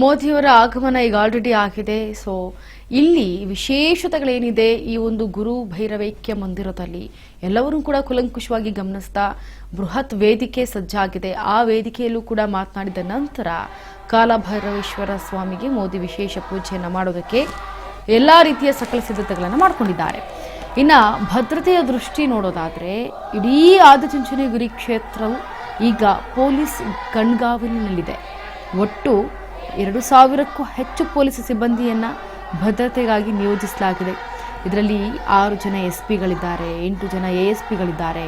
ಮೋದಿಯವರ ಆಗಮನ ಈಗ ಆಲ್ರೆಡಿ ಆಗಿದೆ. ಸೊ ಇಲ್ಲಿ ವಿಶೇಷತೆಗಳೇನಿದೆ ಈ ಒಂದು ಗುರು ಭೈರವೈಕ್ಯ ಮಂದಿರದಲ್ಲಿ ಎಲ್ಲವರೂ ಕೂಡ ಕುಲಂಕುಷವಾಗಿ ಗಮನಿಸ್ತಾ ಬೃಹತ್ ವೇದಿಕೆ ಸಜ್ಜಾಗಿದೆ. ಆ ವೇದಿಕೆಯಲ್ಲೂ ಕೂಡ ಮಾತನಾಡಿದ ನಂತರ ಕಾಲಭೈರವೇಶ್ವರ ಸ್ವಾಮಿಗೆ ಮೋದಿ ವಿಶೇಷ ಪೂಜೆಯನ್ನು ಮಾಡೋದಕ್ಕೆ ಎಲ್ಲಾ ರೀತಿಯ ಸಕಲ ಸಿದ್ಧತೆಗಳನ್ನು ಮಾಡಿಕೊಂಡಿದ್ದಾರೆ. ಇನ್ನ ಭದ್ರತೆಯ ದೃಷ್ಟಿ ನೋಡೋದಾದ್ರೆ ಇಡೀ ಆದಿಚುಂಚನಗಿರಿ ಕ್ಷೇತ್ರವು ಈಗ ಪೊಲೀಸ್ ಕಣ್ಗಾವಲಿನಲ್ಲಿದೆ. ಒಟ್ಟು 2,000ಕ್ಕೂ ಹೆಚ್ಚು ಪೊಲೀಸ್ ಸಿಬ್ಬಂದಿಯನ್ನ ಭದ್ರತೆಗಾಗಿ ನಿಯೋಜಿಸಲಾಗಿದೆ. ಇದರಲ್ಲಿ 6 ಜನ ಎಸ್ಪಿಗಳಿದ್ದಾರೆ, 8 ಜನ ಎಎಸ್ಪಿಗಳಿದ್ದಾರೆ,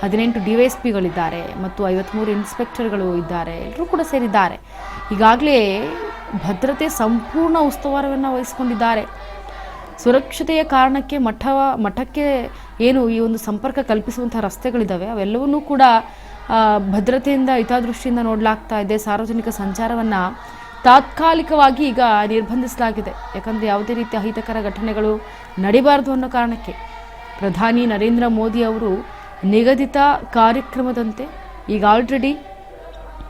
18 ಡಿವೈಎಸ್ಪಿಗಳಿದ್ದಾರೆ ಮತ್ತು 53 ಇನ್ಸ್ಪೆಕ್ಟರ್ಗಳು ಇದ್ದಾರೆ. ಎಲ್ಲರೂ ಕೂಡ ಸೇರಿದ್ದಾರೆ. ಈಗಾಗಲೇ ಭದ್ರತೆ ಸಂಪೂರ್ಣ ಉಸ್ತುವಾರವನ್ನು ವಹಿಸಿಕೊಂಡಿದ್ದಾರೆ. ಸುರಕ್ಷತೆಯ ಕಾರಣಕ್ಕೆ ಮಠಕ್ಕೆ ಏನು ಈ ಒಂದು ಸಂಪರ್ಕ ಕಲ್ಪಿಸುವಂತಹ ರಸ್ತೆಗಳಿದ್ದಾವೆ ಅವೆಲ್ಲವನ್ನೂ ಕೂಡ ಭದ್ರತೆಯಿಂದ ಹಿತದೃಷ್ಟಿಯಿಂದ ನೋಡಲಾಗ್ತಾ ಇದೆ. ಸಾರ್ವಜನಿಕ ಸಂಚಾರವನ್ನು ತಾತ್ಕಾಲಿಕವಾಗಿ ಈಗ ನಿರ್ಬಂಧಿಸಲಾಗಿದೆ. ಯಾಕಂದರೆ ಯಾವುದೇ ರೀತಿಯ ಅಹಿತಕರ ಘಟನೆಗಳು ನಡಿಬಾರದು ಅನ್ನೋ ಕಾರಣಕ್ಕೆ ಪ್ರಧಾನಿ ನರೇಂದ್ರ ಮೋದಿ ಅವರು ನಿಗದಿತ ಕಾರ್ಯಕ್ರಮದಂತೆ ಈಗ ಆಲ್ರೆಡಿ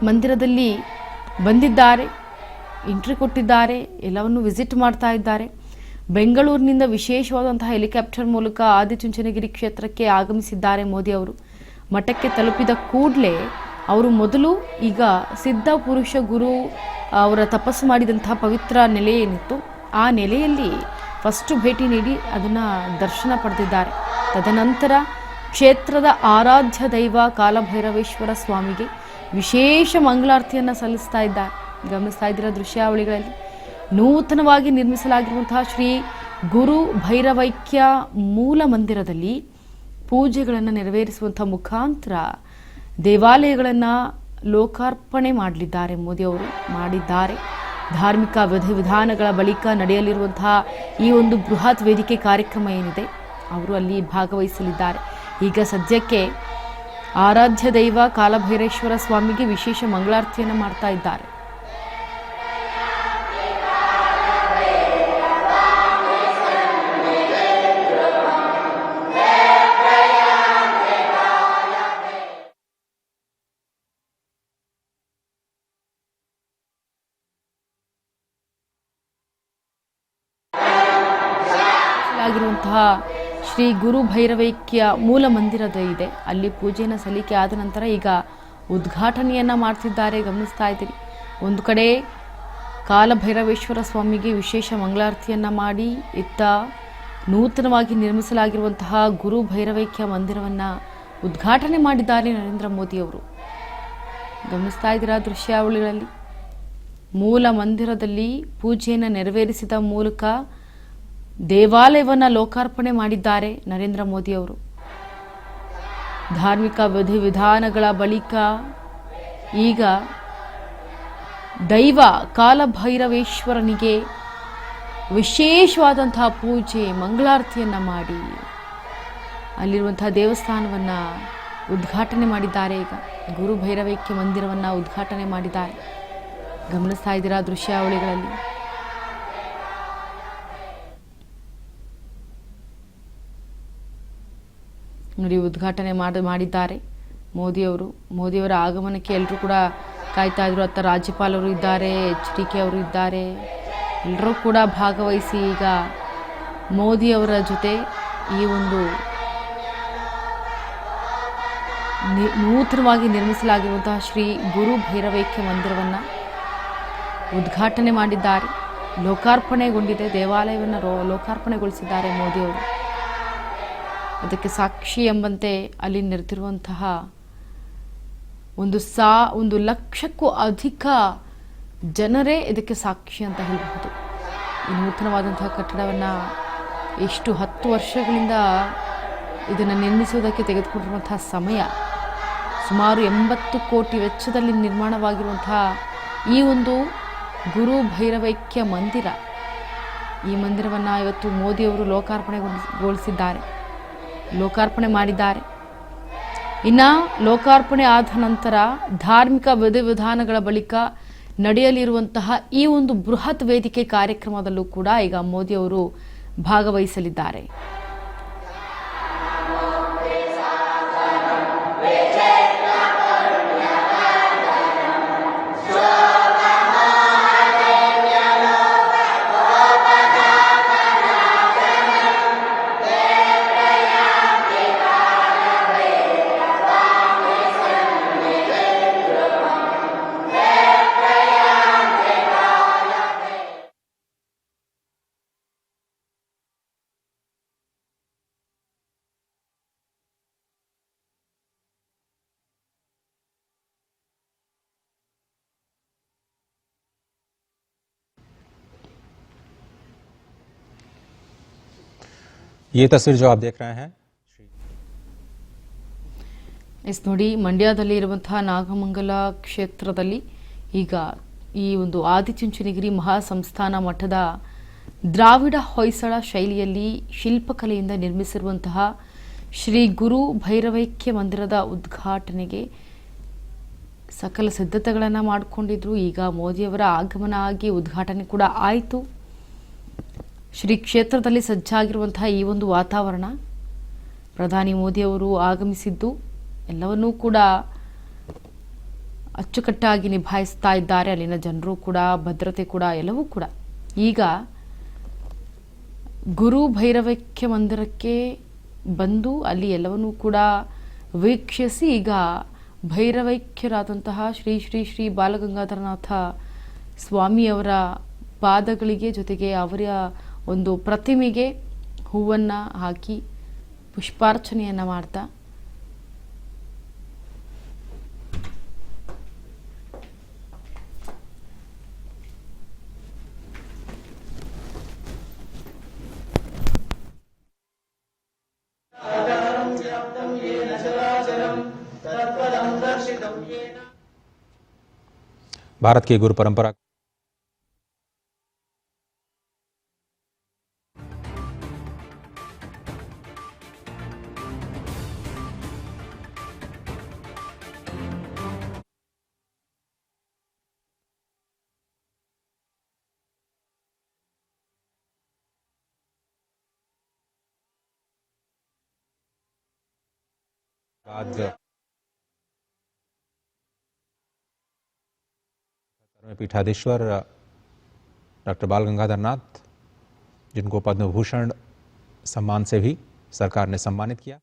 ಮಂದಿರದಲ್ಲಿ ಬಂದಿದ್ದಾರೆ, ಎಂಟ್ರಿ ಕೊಟ್ಟಿದ್ದಾರೆ, ಎಲ್ಲವನ್ನು ವಿಸಿಟ್ ಮಾಡ್ತಾ ಇದ್ದಾರೆ. ಬೆಂಗಳೂರಿನಿಂದ ವಿಶೇಷವಾದಂತಹ ಹೆಲಿಕಾಪ್ಟರ್ ಮೂಲಕ ಆದಿಚುಂಚನಗಿರಿ ಕ್ಷೇತ್ರಕ್ಕೆ ಆಗಮಿಸಿದ್ದಾರೆ ಮೋದಿ ಅವರು. ಮಠಕ್ಕೆ ತಲುಪಿದ ಕೂಡಲೇ ಅವರು ಮೊದಲು ಈಗ ಸಿದ್ಧ ಪುರುಷ ಗುರು ಅವರ ತಪಸ್ಸು ಮಾಡಿದಂತಹ ಪವಿತ್ರ ನೆಲೆ ಏನಿತ್ತು ಆ ನೆಲೆಯಲ್ಲಿ ಫಸ್ಟ್ ಭೇಟಿ ನೀಡಿ ಅದನ್ನು ದರ್ಶನ ಪಡೆದಿದ್ದಾರೆ. ತದನಂತರ ಕ್ಷೇತ್ರದ ಆರಾಧ್ಯ ದೈವ ಕಾಲಭೈರವೇಶ್ವರ ಸ್ವಾಮಿಗೆ ವಿಶೇಷ ಮಂಗಳಾರತಿಯನ್ನು ಸಲ್ಲಿಸ್ತಾ ಇದ್ದಾರೆ. ಗಮನಿಸ್ತಾ ಇದ್ದೀರಾ ದೃಶ್ಯಾವಳಿಗಳಲ್ಲಿ ನೂತನವಾಗಿ ನಿರ್ಮಿಸಲಾಗಿರುವಂತಹ ಶ್ರೀ ಗುರು ಭೈರವೈಕ್ಯ ಮೂಲ ಮಂದಿರದಲ್ಲಿ ಪೂಜೆಗಳನ್ನು ನೆರವೇರಿಸುವಂಥ ಮುಖಾಂತರ ದೇವಾಲಯಗಳನ್ನು ಲೋಕಾರ್ಪಣೆ ಮಾಡಲಿದ್ದಾರೆ. ಮೋದಿ ಅವರು ಮಾಡಿದ್ದಾರೆ. ಧಾರ್ಮಿಕ ವಿಧಿವಿಧಾನಗಳ ಬಳಿಕ ನಡೆಯಲಿರುವಂತಹ ಈ ಒಂದು ಬೃಹತ್ ವೇದಿಕೆ ಕಾರ್ಯಕ್ರಮ ಏನಿದೆ ಅವರು ಅಲ್ಲಿ ಭಾಗವಹಿಸಲಿದ್ದಾರೆ. ಈಗ ಸದ್ಯಕ್ಕೆ ಆರಾಧ್ಯ ದೈವ ಕಾಲಭೈರೇಶ್ವರ ಸ್ವಾಮಿಗೆ ವಿಶೇಷ ಮಂಗಳಾರತಿಯನ್ನು ಮಾಡ್ತಾ ಇದ್ದಾರೆ. ಆಗಿರುವಂತಹ ಶ್ರೀ ಗುರು ಭೈರವೈಕ್ಯ ಮೂಲ ಮಂದಿರದ ಇದೆ. ಅಲ್ಲಿ ಪೂಜೆಯನ್ನು ಸಲ್ಲಿಕೆ ಆದ ನಂತರ ಈಗ ಉದ್ಘಾಟನೆಯನ್ನ ಮಾಡ್ತಿದ್ದಾರೆ. ಗಮನಿಸ್ತಾ ಇದ್ದೀರಿ. ಒಂದು ಕಡೆ ಕಾಲಭೈರವೇಶ್ವರ ಸ್ವಾಮಿಗೆ ವಿಶೇಷ ಮಂಗಳಾರತಿಯನ್ನ ಮಾಡಿ ಇತ್ತ ನೂತನವಾಗಿ ನಿರ್ಮಿಸಲಾಗಿರುವಂತಹ ಗುರು ಭೈರವೈಕ್ಯ ಮಂದಿರವನ್ನ ಉದ್ಘಾಟನೆ ಮಾಡಿದ್ದಾರೆ ನರೇಂದ್ರ ಮೋದಿ ಅವರು. ಗಮನಿಸ್ತಾ ಇದ್ದೀರಾ ದೃಶ್ಯಾವಳಿಗಳಲ್ಲಿ ಮೂಲ ಮಂದಿರದಲ್ಲಿ ಪೂಜೆಯನ್ನು ನೆರವೇರಿಸಿದ ಮೂಲಕ ದೇವಾಲಯವನ್ನು ಲೋಕಾರ್ಪಣೆ ಮಾಡಿದ್ದಾರೆ ನರೇಂದ್ರ ಮೋದಿ ಅವರು. ಧಾರ್ಮಿಕ ವಿಧಿವಿಧಾನಗಳ ಬಳಿಕ ಈಗ ದೈವ ಕಾಲಭೈರವೇಶ್ವರನಿಗೆ ವಿಶೇಷವಾದಂತಹ ಪೂಜೆ ಮಂಗಳಾರತಿಯನ್ನು ಮಾಡಿ ಅಲ್ಲಿರುವಂತಹ ದೇವಸ್ಥಾನವನ್ನು ಉದ್ಘಾಟನೆ ಮಾಡಿದ್ದಾರೆ. ಈಗ ಗುರು ಭೈರವೈಕ್ಯ ಮಂದಿರವನ್ನು ಉದ್ಘಾಟನೆ ಮಾಡಿದ್ದಾರೆ. ಗಮನಿಸ್ತಾ ಇದ್ದೀರಾ ದೃಶ್ಯಾವಳಿಗಳಲ್ಲಿ. ನೋಡಿ ಉದ್ಘಾಟನೆ ಮಾಡಿದ್ದಾರೆ ಮೋದಿಯವರ ಆಗಮನಕ್ಕೆ ಎಲ್ಲರೂ ಕೂಡ ಕಾಯ್ತಾ ಇದ್ರು. ಅತ್ತ ರಾಜ್ಯಪಾಲರು ಇದ್ದಾರೆ, HDK ಅವರು ಇದ್ದಾರೆ, ಎಲ್ಲರೂ ಕೂಡ ಭಾಗವಹಿಸಿ ಈಗ ಮೋದಿಯವರ ಜೊತೆ ಈ ಒಂದು ನೂತನವಾಗಿ ನಿರ್ಮಿಸಲಾಗಿರುವಂತಹ ಶ್ರೀ ಗುರು ಭೈರವೈಕ್ಯ ಮಂದಿರವನ್ನು ಉದ್ಘಾಟನೆ ಮಾಡಿದ್ದಾರೆ. ಲೋಕಾರ್ಪಣೆಗೊಂಡಿದೆ. ದೇವಾಲಯವನ್ನು ಲೋಕಾರ್ಪಣೆಗೊಳಿಸಿದ್ದಾರೆ ಮೋದಿಯವರು. ಅದಕ್ಕೆ ಸಾಕ್ಷಿ ಎಂಬಂತೆ ಅಲ್ಲಿ ನೆರೆದಿರುವಂತಹ 1 ಲಕ್ಷಕ್ಕೂ ಅಧಿಕ ಜನರೇ ಇದಕ್ಕೆ ಸಾಕ್ಷಿ ಅಂತ ಹೇಳಬಹುದು. ಈ ನೂತನವಾದಂತಹ ಕಟ್ಟಡವನ್ನು ಎಷ್ಟು 10 ವರ್ಷಗಳಿಂದ ಇದನ್ನು ನಿರ್ಮಿಸುವುದಕ್ಕೆ ತೆಗೆದುಕೊಂಡಿರುವಂತಹ ಸಮಯ ಸುಮಾರು 80 ಕೋಟಿ ವೆಚ್ಚದಲ್ಲಿ ನಿರ್ಮಾಣವಾಗಿರುವಂತಹ ಈ ಒಂದು ಗುರು ಭೈರವೈಕ್ಯ ಮಂದಿರ, ಈ ಮಂದಿರವನ್ನು ಇವತ್ತು ಮೋದಿಯವರು ಲೋಕಾರ್ಪಣೆ ಮಾಡಿದ್ದಾರೆ. ಇನ್ನು ಲೋಕಾರ್ಪಣೆ ಆದ ನಂತರ ಧಾರ್ಮಿಕ ವಿಧಿವಿಧಾನಗಳ ಬಳಿಕ ನಡೆಯಲಿರುವಂತಹ ಈ ಒಂದು ಬೃಹತ್ ವೇದಿಕೆ ಕಾರ್ಯಕ್ರಮದಲ್ಲೂ ಕೂಡ ಈಗ ಮೋದಿಯವರು ಭಾಗವಹಿಸಲಿದ್ದಾರೆ. ये तस्वीर जो आप देख रहे हैं ಎಸ್ ನೋಡಿ, ಮಂಡ್ಯದಲ್ಲಿ ಇರುವಂತಹ ನಾಗಮಂಗಲ ಕ್ಷೇತ್ರದಲ್ಲಿ ಈಗ ಈ ಒಂದು ಆದಿಚುಂಚನಗಿರಿ ಮಹಾಸಂಸ್ಥಾನ ಮಠದ ದ್ರಾವಿಡ ಹೊಯ್ಸಳ ಶೈಲಿಯಲ್ಲಿ ಶಿಲ್ಪಕಲೆಯಿಂದ ನಿರ್ಮಿಸಿರುವಂತಹ ಶ್ರೀ ಗುರು ಭೈರವೈಕ್ಯ ಮಂದಿರದ ಉದ್ಘಾಟನೆಗೆ ಸಕಲ ಸಿದ್ಧತೆಗಳನ್ನು ಮಾಡಿಕೊಂಡಿದ್ರು. ಈಗ ಮೋದಿಯವರ ಆಗಮನ ಆಗಿ ಉದ್ಘಾಟನೆ ಕೂಡ ಆಯಿತು. ಶ್ರೀ ಕ್ಷೇತ್ರದಲ್ಲಿ ಸಜ್ಜಾಗಿರುವಂತಹ ಈ ಒಂದು ವಾತಾವರಣ, ಪ್ರಧಾನಿ ಮೋದಿಯವರು ಆಗಮಿಸಿದ್ದು ಎಲ್ಲವನ್ನೂ ಕೂಡ ಅಚ್ಚುಕಟ್ಟಾಗಿ ನಿಭಾಯಿಸ್ತಾ ಇದ್ದಾರೆ. ಅಲ್ಲಿನ ಜನರು ಕೂಡ, ಭದ್ರತೆ ಕೂಡ, ಎಲ್ಲವೂ ಕೂಡ. ಈಗ ಗುರು ಭೈರವೈಕ್ಯ ಮಂದಿರಕ್ಕೆ ಬಂದು ಅಲ್ಲಿ ಎಲ್ಲವನ್ನೂ ಕೂಡ ವೀಕ್ಷಿಸಿ ಈಗ ಭೈರವೈಕ್ಯರಾದಂತಹ ಶ್ರೀ ಶ್ರೀ ಶ್ರೀ ಬಾಲಗಂಗಾಧರನಾಥ ಸ್ವಾಮಿಯವರ ಪಾದಗಳಿಗೆ ಜೊತೆಗೆ ಅವರ ಒಂದು ಪ್ರತಿಮೆಗೆ ಹೂವನ್ನು ಹಾಕಿ ಪುಷ್ಪಾರ್ಚನೆಯನ್ನು ಮಾಡ್ತಾ भारत की गुरु परंपरा बाद पीठाधीश्वर डॉक्टर बाल गंगाधर नाथ, जिनको पद्म भूषण सम्मान से भी सरकार ने सम्मानित किया।